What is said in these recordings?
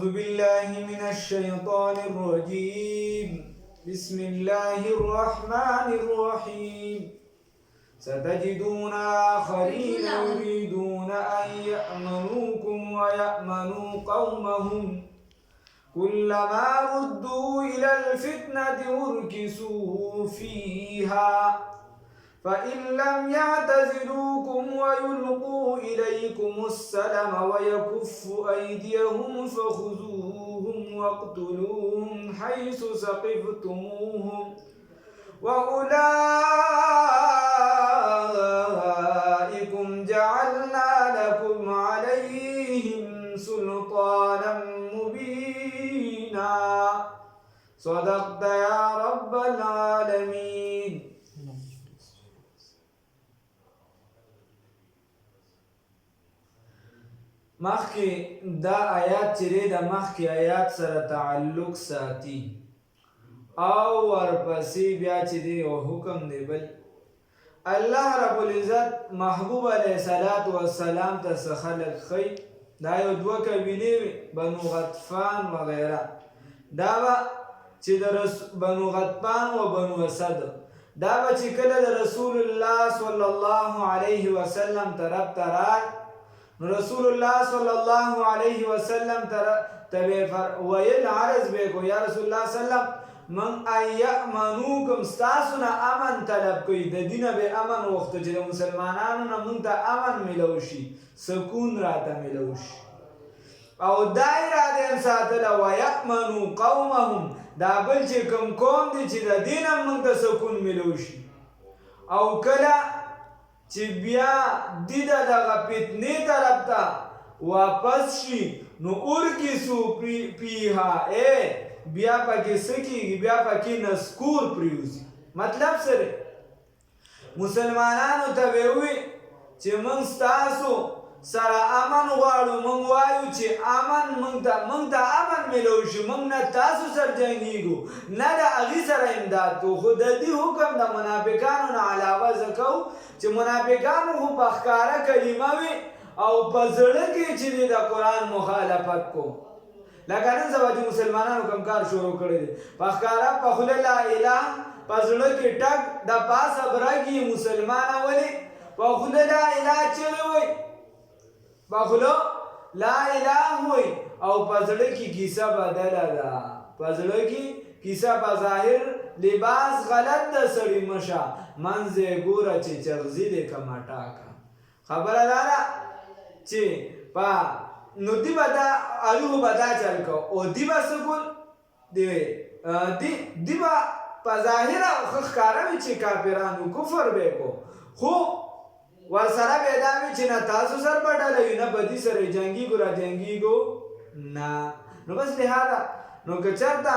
أعوذ بالله من الشيطان الرجيم بسم الله الرحمن الرحيم ستجدون آخرين يريدون أن يأمنوكم ويأمنوا قومهم كلما ردوا إلى الفتنة أركسوا فيها فإن لم يعتزلوكم ويلقوا إليكم السلم ويكفوا أيديهم فخذوهم واقتلوهم حيث ثقفتموهم وأولئكم جعلنا لكم عليهم سلطانا مبينا صدقت يا رب العالمين. مخکې دا آیات چې دی د مخکې آیات سره تعلق ساتي او ورپسې بیا چې دی یو حکم دی بل الله رب العزت محبوب علیه السلام ته څه خلک ښیي دا یو دوه قبیلې وې بنو غطفان وغیره دا به چې د بنو غطفان و بنو اسد دا به چې کله د رسول الله صلی الله علیه وسلم طرف ته راغی رسول الله صلی الله علیه وسلم ویل عرض به کو یا رسول الله سلام من ایامنوکم ستاسو نه امن طلب کوي د دینه به امن وخت چې د مسلمانانو نه مونږ ته امن ملو شي سکون راته ملو شي او دایره د ساتل او یامنو قومهم دا بل چې کوم قوم دي چې د دینه مونږ ته سکون ملو شي او کله چې بیا دی دغه فتنې طرف ته واپس شي نو ارکسو پیها بیا پکې څه کېږي بیا پکې نسکور پریوځي مطلب سره مسلمانانو ته به وي چې موږ ستاسو سره امن غواړو موږ وایو چې امن موږ ته امن ملو شي موږ نه تاسو سره جنګېږو نه د هغې سره امداد کوو خو د دې حکم د منافقانو نه علاوه زه کوو چې منافقانو خو په ښکاره کلمه وي او په زړه کې چې دی د قرآن مخالفت کو لکه نن سبا چې مسلمانانو کوم کار شروع کړی دی په ښکاره په خوله لا اله په زړه کې ټک د پاسه برګي مسلمانه ولې په خوله لا اله چغې وایي په خوله لا اله وایي او په زړه کې کیسه بدله ده په زړه کې کیسه په ظاهر لباس غلط د سړي مشه منځ یې ګوره چې چغزي دی که مټاکه خبره دا ده چې په نو دی به دا ایوب به دا چل کو او دی به څه کول دی به په ظاهره ښه ښکاره وي چې کافرانو کفر به یې کو خو ورسره به دا وي چې نه تاسو سره به ډله وي نه به دې سره جنګېږو را جنګېږو نه نو بس لهذا نو که چېرته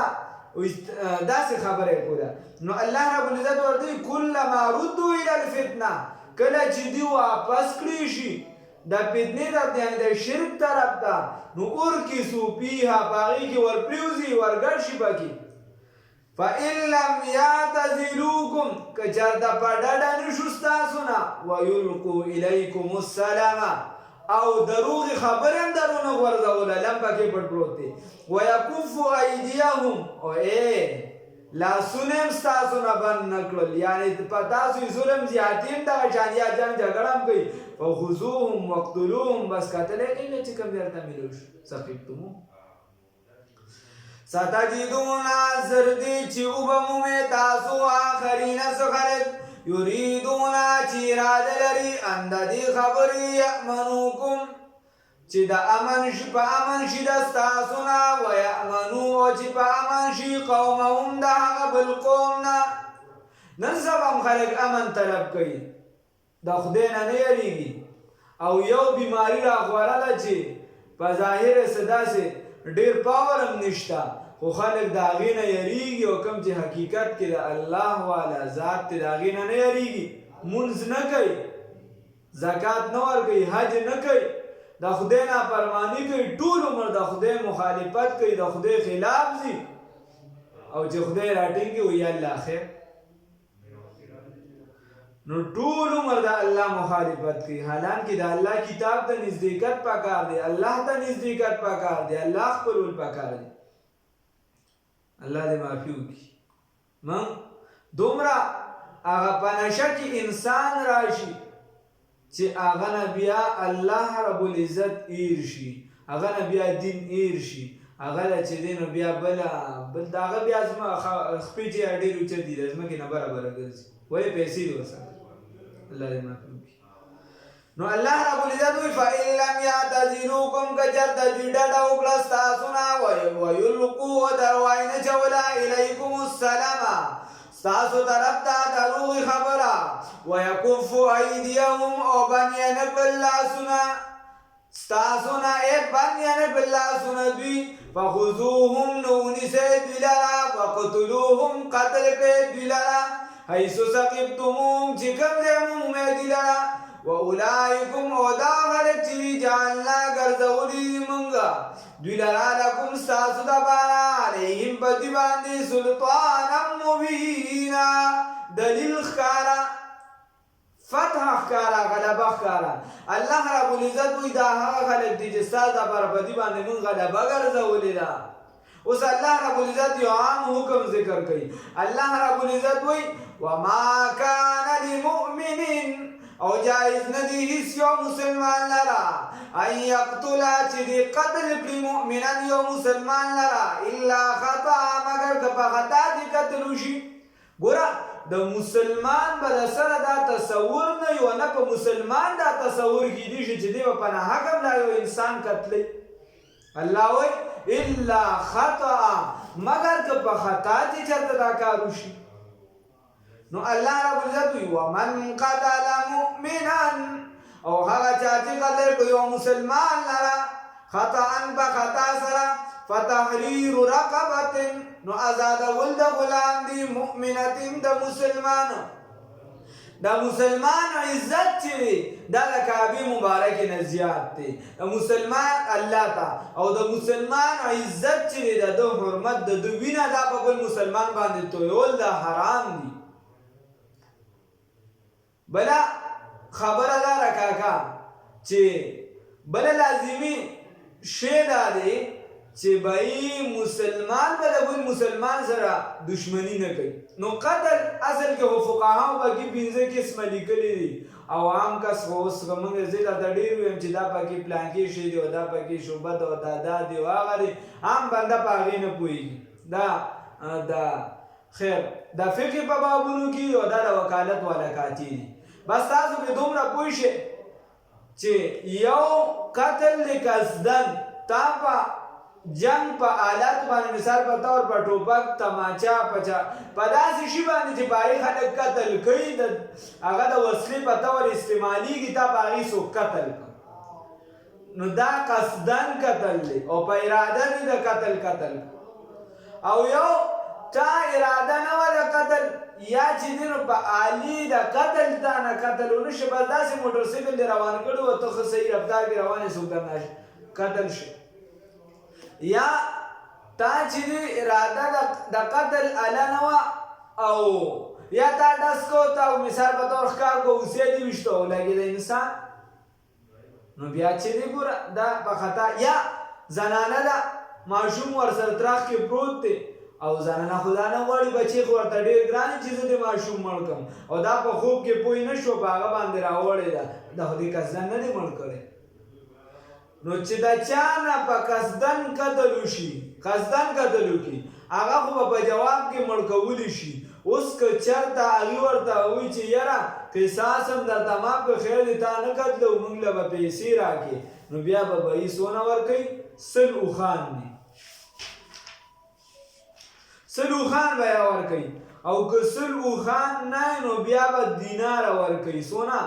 داسې خبره یې کوله نو الله رب العزت ورته وایي کلما ردو الی الفتنه کله چې دوی واپس کړی شي د فتنې طرف یعنې د شرک طرف ته نو ارکسو فیها په هغې کې ورپرېوځي ورګډ شي پکې فإن لم یعتزلوکم که چېرته په ډډه نه شو ستاسو نه ویلقوا الیکم السلام او دروغې خبرې هم درونه غورځوله لم پکې پټ پروت دی ویکفوا ایدیهم او لاسونه هم ستاسو نه بند نه کړل یعنې په تاسو یې ظلم زیاتي هم دغه شان یا جنګ جګړه هم کوي فخذوهم واقتلوهم بس قتلی کوي چې کوم درته ملو شو ثقفتموهم ستجدون زر دی چې وبمومې تاسو آخرین څه خلک یریدون چې اراده لري ان د دې خبرې یأمنوکم چې د امن شي په امن شي د ستاسو نه ویأمنو او چې په امن شي قومهم د هغه بل قوم نه نن سبا هم خلک امن طلب کوي د خدای نه نه یریږي او یو بیماري راغورله چې په ظاهر یې څه داسې ډېر پاور هم نشته خو خلک د هغې نه یریږي او کوم چې حقیقت کې د الله والا ذات دی د هغې نه نه یریږي مونځ نه کوي زکات نه ورکوي حج نه کوي د خدای نافرماني کوي ټول عمر د خدای مخالفت کوي د خدای خلاف ځي او چې خدای راټینګي وي الله خیر نو ټول عمر د الله مخالفت کوي حالانکه د الله کتاب ته نزدېکت پکار دی الله ته نزدېکت پکار دی الله خپلول پکار دی الله دې معافي وکړي من دومره هغه په نشه کې انسان راشي چې هغه نه بیا الله رب العزت ایر شي هغه نه بیا دین ایر شي هغه چې دی نو بیا بل د هغه بیا زما خپې چې ډېر اوچت دي د ځمکې نه برابره ګرځي ولې پیسې دي ورسره الله دې معافي وکړي نو الله رب العزت وی فإن لم يعتزلوكم كجرد جدد وکړه ستاسو نه ويلقوا دروای نه چولا الیکم السلام ستاسو طرف ته دروغ خبره ويكفوا ايديهم او بنيان باللاسنا ستاسو نه بنيان باللاسنا دوی فخذوهم نونسه دلرا وقتلوهم قتل کې دلرا حيث ثقفتموهم چې کوم دې مومه دلرا واولائکم او دا غلط چې جعلنا ګرځولي مونږه دوی لرا لکم ستاسو دپاره علیهم په دوی باندې سلطانا مبینا دلیل ښکاره فتح ښکاره غلبه ښکاره الله رب العزت وایي دا هغه خلک دي چې ستاسو دپاره په دوی باندې مونږ غلبه ګرځولې ده اوس الله رب العزت یو عام حکم ذکر کوي الله رب العزت وایي وما كان لمؤمن او جائز ندی هیڅ یو مسلمان لرا ان یقتلا چې دی قتل کړي مؤمنا یو مسلمان لرا الا خطا مگر که په خطا دی قتل وشي ګوره د مسلمان به د سره دا تصور نه یو نه په مسلمان دا تصور کېدی شي چې دی به په ناحقه دا یو انسان قتلی الله وایي الا خطا مگر که په خطا دی چېرته دا کار وشي نو الله رب العزت وی ومن قتل مؤمنا او هغه چا چې قتل کړي یو مسلمان لره خطا په خطا سره فتحرير رقبه نو آزاد ولد غلام دی مؤمنه د مسلمان د مسلمان عزت چې د کعبه مبارک نه زیات دی د مسلمان الله تا او د مسلمان عزت چې د حرمت د وینه د بل مسلمان باندې تویول د حرام دی بلا خبره دا رکاکا چې بلا لازمی شی دا دی چې بای مسلمان به د بل مسلمان سره دشمنی نه کوي نو قتل اصل کې فقها باقي پنځه قسم لیکلي دي او عام کس اوس کومه زیاده د ډیر ویم چې دا پکې پلان کې شی دی او دا پکې شوبه او دا دی واغه دي عام بنده پاغې نه پوي دا خیر دا فقه په بابونو کې او دا د وکالت والا کاتی دي بس تاسو به دومره پوه شئ چې یو قتل لقصدن تا په جنگ په آلات باندې مثال په تور په ټوپک تماچا پچا په داسې شي باندې چې باغی خلک قتل کوي هغه د وسلې په تور استعمالیږي تا باغی سو قتل نو دا قصدن قتل دی او په اراده دی د قتل او یو تا اراده نه ولا قتل یا چې دینو په عالی د قتل تا نه قتل ونشي بس داسې موټر سایکل دی روان کړو او ته خو صحیح رفتار کې روانې سو کرنا قتل شي یا تا چې اراده د قتل الا نه او یا تا داس کو تا مثال په تور ښکار کو اوسې دی وشته ولګي د انسان نو بیا چې دی ګوره دا په خطا یا زنانه دا ماشوم ورسره تراخ کې پروت دی او زنانه خدا نه غواړي بچی خو ورته ډېر ګران چې زه د ماشوم مړ کړم او دا په خوب کې پوه نه شو په هغه باندې راوړې ده دا خو دې قصدن نه دی مړ کړی نو چې دا چا نه په قصدن قتل وشي قصدن قتل وکړي هغه خو په جواب کې مړ کولی شي اوس که چېرته هغې ورته وایي چې یاره قصاص هم درته ما په خیر دی تا نه قتلو موږ له به پیسې راکړې نو بیا به یې څونه ورکوي 100 اوښان دي 100 اوښان به یې ورکوي او که 100 اوښان نه نو بیا به دیناره ورکوي څونه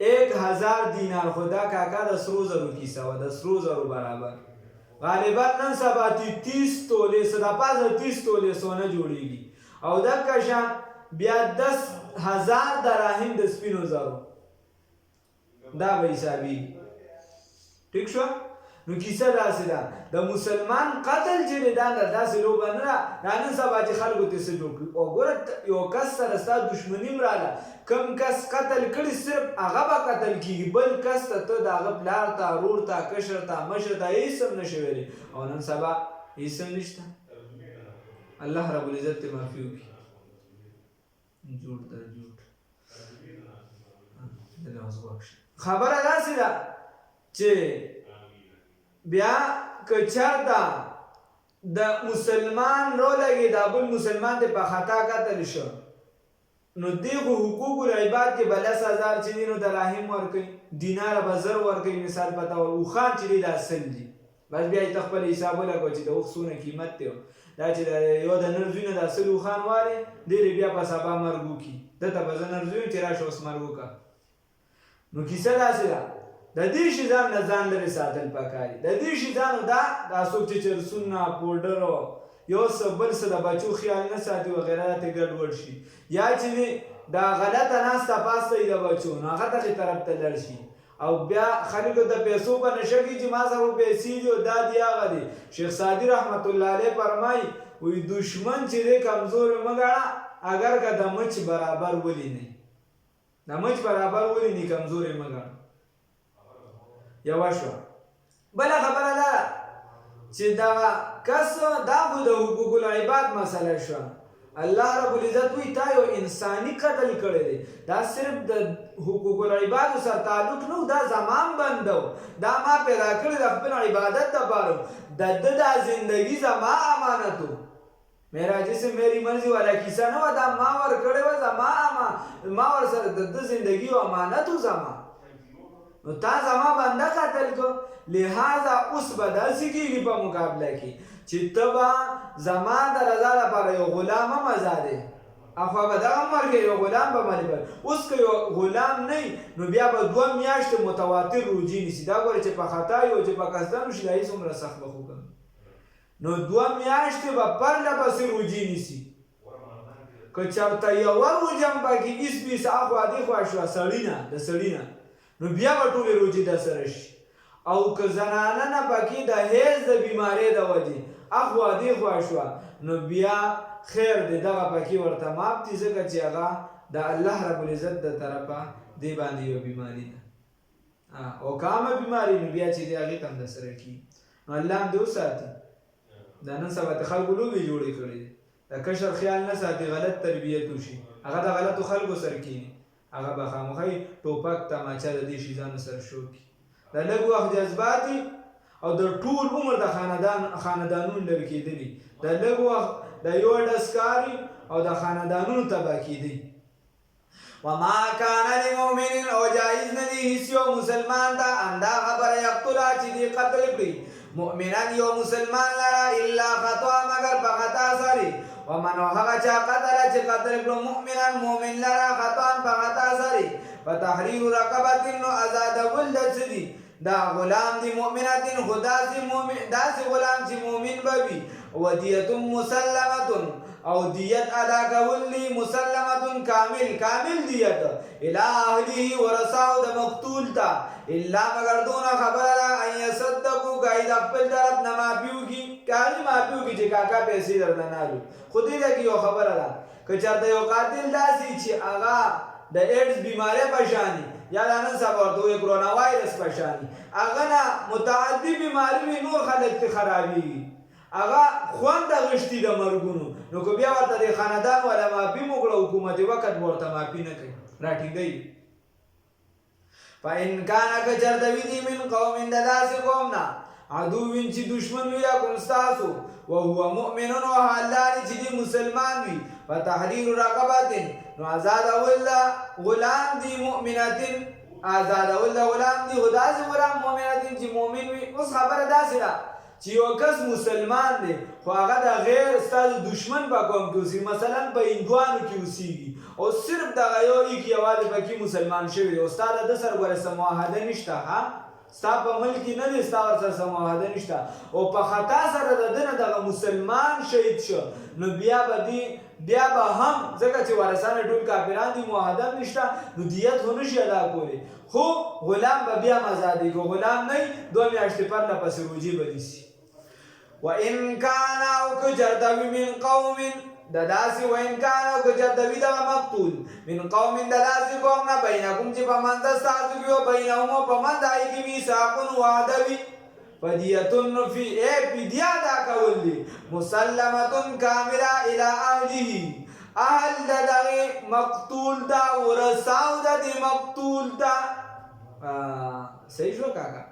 1000 دینار خدا کاکا د سرو زرو کیسه و د سرو زرو برابر غالبا نن سبا 30 تولې صدا پازه 30 تولې سونه جوړیږي او د کشان بیا 10000 دراهم د سپینو زرو دا به حسابي ٹھیک شو نو کیسه داسې ده د مسلمان قتل چې دی دا داسې لوبه نه ده دا نن سبا چې خلکو ته څه جوړ کړي او ګوره یو کس سره ستا دښمني هم راغله کم کس قتل کړي صرف هغه به قتل کېږي بل کس ته ته د هغه پلار ته ورور ته کشر ته مشر ته هېڅ هم نشي ویلی او نن سبا هېڅ هم نشته الله رب العزت ته معافي وکړي جوړ ته جوړ خبره داسې ده چې بیا که چېرته د مسلمان رولګي دا بل مسلمان دی په خطا قتل شو نو دی خو حقوق العباد کې به 10,000 چې دي نو دراهم ورکوي دینار به زر ورکوي مثال په طور اوښان چې دی دا سل دي بس بیا یې ته خپل حساب ولګوه چې د اوښ څونه قیمت دی دا چې یو د نر زوی نه دا سل اوښان وارې دی بیا په سبا مرګ وکړي دته به زه نر زوی یم چې راشه اوس مرګ وکړه نو کیسه داسې ده د دې شیزان نه ځان لرې ساتل پکار دي د دې شیزانو دا څوک چې چرسونه پوډرو یو څه بل څه د بچو خیال نه ساتي وغیره ته ګډوډ شي یا چې دا غلطه ناسته پاسته وي د بچو نو هغه دغې طرف ته لاړ شي او بیا خلکو د پیسو په نشه کې چې ما سره پیسې دي او دا دی هغه دی شیخ سعدي رحمت الله علیه فرمایي وایي دشمن چې دی کمزوری مه ګڼه اگر که د مچ برابر ولینئ د مچ برابر ولینئ کمزوری مه ګڼه یوه شوه بله خبره دا ده چې دغه کس دا خو د حقوق العباد مسله شوه الله رب العزت وی تا یو انساني قتل کړی دی دا صرف د حقوق العبادو سره تعلق نه دا زمان بندو دا ما پیدا کړی د خپل عبادت دپاره د ده دا زندگی زما امانت و میرا جسم میری مرضی والا کیسه نه وه دا ما ورکړې وه زما ما ورسره د ده زندگی و امانت و زما نو تا زما بنده قتل کو لہذا اوس به داسې کېږي په مقابله کې چې ته به زما د رضا لپاره یو غلام هم ازادې اخوا به دغه هم ورکړې یو غلام به مالي اوس که یو غلام نه نو بیا به 2 میاشتې متواتر روجې نیسي دا ګوره چې په خطا یو چې په قصدن وشي دا هېڅ عمره سخت به خو کوي نو 2 میاشتې به پرله پسې روجې نیسي که چېرته یوه روجه هم پکې ایس بیس اخوا دېخوا شوه سړي نه د سړي نه نو بیا به ټولې روجې در سره شي او که زنانه نه پکې د حیض د بیمارۍ د وجې اخوا دېخوا شوه نو بیا خیر دی دغه پکې ورته معاف دي ځکه چې هغه د الله رب العزت د طرفه دې باندې یوه بیماري ده او که عامه بیماري نو بیا چې دی هغې ته هم در سره کېږي نو الله هم دې وساتي دا نن سبا د خلکو لوبې جوړې کړې دي د کشر خیال نه ساتي غلط تربیت وشي هغه د غلطو خلکو سره کښېني هغه به خامخی ټوپک تماچه د دې شیزانو سره شو کړي د لږ وخت جذباتي او د ټول عمر د خاندانونو لرې کېدلي د لږ وخت د یو ډز کاري او د خاندانونو تباه کېدی وما کان لمؤمن او جایز نه دی هیڅ یو مسلمان ته همدا خبره یقتله چې دې قتل کړي مؤمنان یو مسلمان لره الا خطا مگر په خطا سره ومن هغه چا قتل چې قتل کړو مؤمنان مؤمن لره خطا په خطا سره فتحرير رقبه نو آزاد ولد سدي دا غلام دی مؤمناتن خدا سی مؤمن دا سی غلام چې مؤمن بوي ودیت مسلمه او دیت ادا کولی مسلمه کامل دیت الى اهله ورثه د مقتول تا الا مگر دون خبره ان يصدقوا قاعد خپل طرف نه مافیو کی کالی مافیو کی چې کاکا پیسې درنالو خودی دا کی یو خبره ده که چرته یو قاتل داسي چې هغه د ایډز بیماری پشانی یا د نن سبا ورته وایي کرونا وایرس پشانی هغه نه متعدي بیماری وي نور خلک ته خرابېږي هغه خوند اخیستي د مرګونو نو که بیا ورته د خاندان والا معافي مو کړه حکومت وقت به ورته معافي نه کوي راټینګوي فإن کان که چېرته وي دي من قوم د داسې قوم نه عدو چې دشمن وي لکم ستاسو وهو مؤمن او حال دا چې دی مسلمان وي فتحرير رقبه نو آزاد اول غلام دی مؤمناتن آزاد اول غلام دی خدا سے غلام مؤمناتن چې مؤمن وي اوس خبره داسې ده چې یو کس مسلمان دی خو هغه د غیر ستاسو دشمن په قوم کې اوسېږي مثلا په هندوانو کې اوسېږي او صرف دغه یو ایک یوازې پکې مسلمان شوی دی او ستا د ده سره ګوره څه معاهده نشته ها ستا په ملک کې نه دی ستا ورسره څه معاهده نشته او په خطا سره د ده نه دغه مسلمان شهید شو نو بیا به دې بیا به هم ځکه چې وارثان ټول کافران دي معاهده هم نشته نو دیت خو نشي ادا کولی خو غلام به بیا هم ازادي کو غلام نه 2 میاشتې پرله پسې روجې به نیسي وان کان او که چرته من قوم د داسې وان کان او که چرته وي دغه مقتول من قوم د داسې قوم نه بینکم چې په منځ ستاسو کې او بینهم او په منځ هغې کې میثاقون وعده وي فدیتن فی فدیه ادا کول دي مسلمتن کامله الی اهله اهل د دغې مقتول ته ورثاو د دې مقتول ته صحیح شو کاکا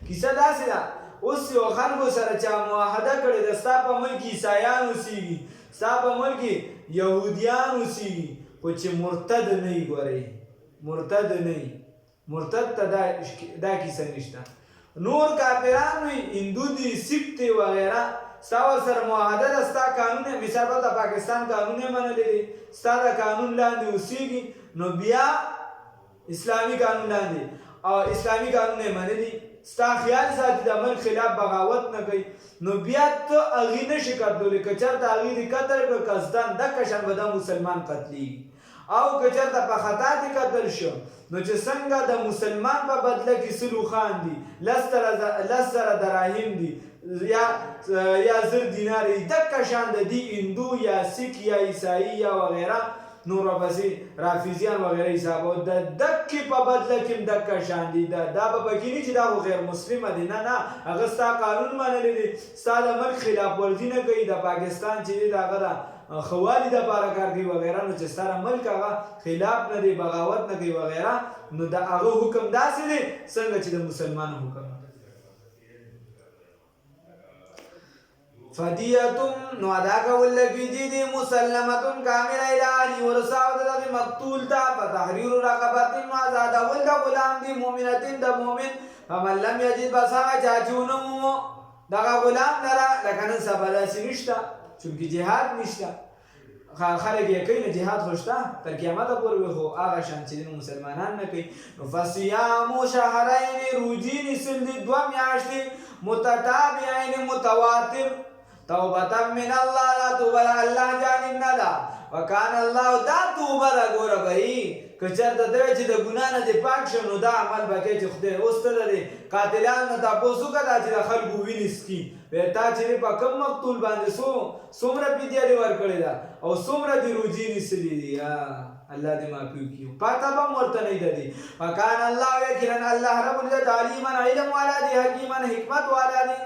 کیسه داسې ده اوس یو خلکو سره چا معاهده کړې ده ستا په ملک عیسایان اوسېږي ستا په ملک یهودیان اوسېږي خو چې مرتد نه وي ګورئ مرتد نه وي مرتد ته دا کیسه نشته نور کافران وي هندو دي سکھ دي وغیره ستا ورسره معاهده ده ستا قانون مثال په د پاکستان قانون یې منلی دی ستا د قانون لاندې اوسېږي نو بیا اسلامي قانون لاندې او اسلامي قانون یې منلي ستا خیال ساتي د ملک خلاف بغاوت نه کوي نو بیا ته هغې نشي قتلولی که چېرته هغې دې قتل کړه قصدن دقه شان به دا مسلمان قتلېږي او که چېرته په خطا دې قتل شو نو چې څنګه د مسلمان په بدله کې سلو خان دي 10 زره دراهم دي یا 1000 دینار دي دقه شان د دې هندو یا سکھ یا عیسائی یا وغیره نور پسې رافضیان وغیره حساب او د دکې په بدله کې هم دکه شان دي دا به پکې نه چې دا خو غیر مسلمه دي نه نه هغه ستا قانون منلی دی ستا د ملک خلاف ورزي نه کوي د پاکستان چې دی د هغه د خوالي دپاره کار کوي وغیره نو چې ستا ملک هغه خلاف نه دی بغاوت نه کوي وغیره نو د هغه حکم داسې دی څنګه چې د مسلمانو حکم فدیتم نو ادا کول فدیه دی مسلمتن کامله الی اهلی ورثاو د دغه مقتول ته فتحریر رقبه نو آزاد ول د غلام دی مؤمنتین د مؤمن فمن لم یجد بصغه چاچونو دغه غلام لرا لکه نن سبا داسې نشته چونکې جهاد نشته خلک یې کوي نه جهاد خو شته تر قیامته پورې خو هغه شان چې مسلمانان نه کوي نو فصیام شهرین روجې نیسل دي 2 میاشتې متتابعین متواتر توبه من الله لا توبه الله جانب نه ده وکان الله دا توبه دا ګوره بهي که چېرته ته چې د ګناه نه دې پاک شم نو دا عمل به کوې چې خدای اوس ته د قاتلانو نه تپوس وکړه دا چې د خلکو وینې څکي تا چې په کوم مقتول باندې څومره فدیه دې ورکړې ده او څومره دې روجې نیسلې دي الله دې معافي وکړي پاته به هم ورته نه ده دي وکان الله یقینا الله رب العزت علیما علم والا دی حکیما حکمت والا دی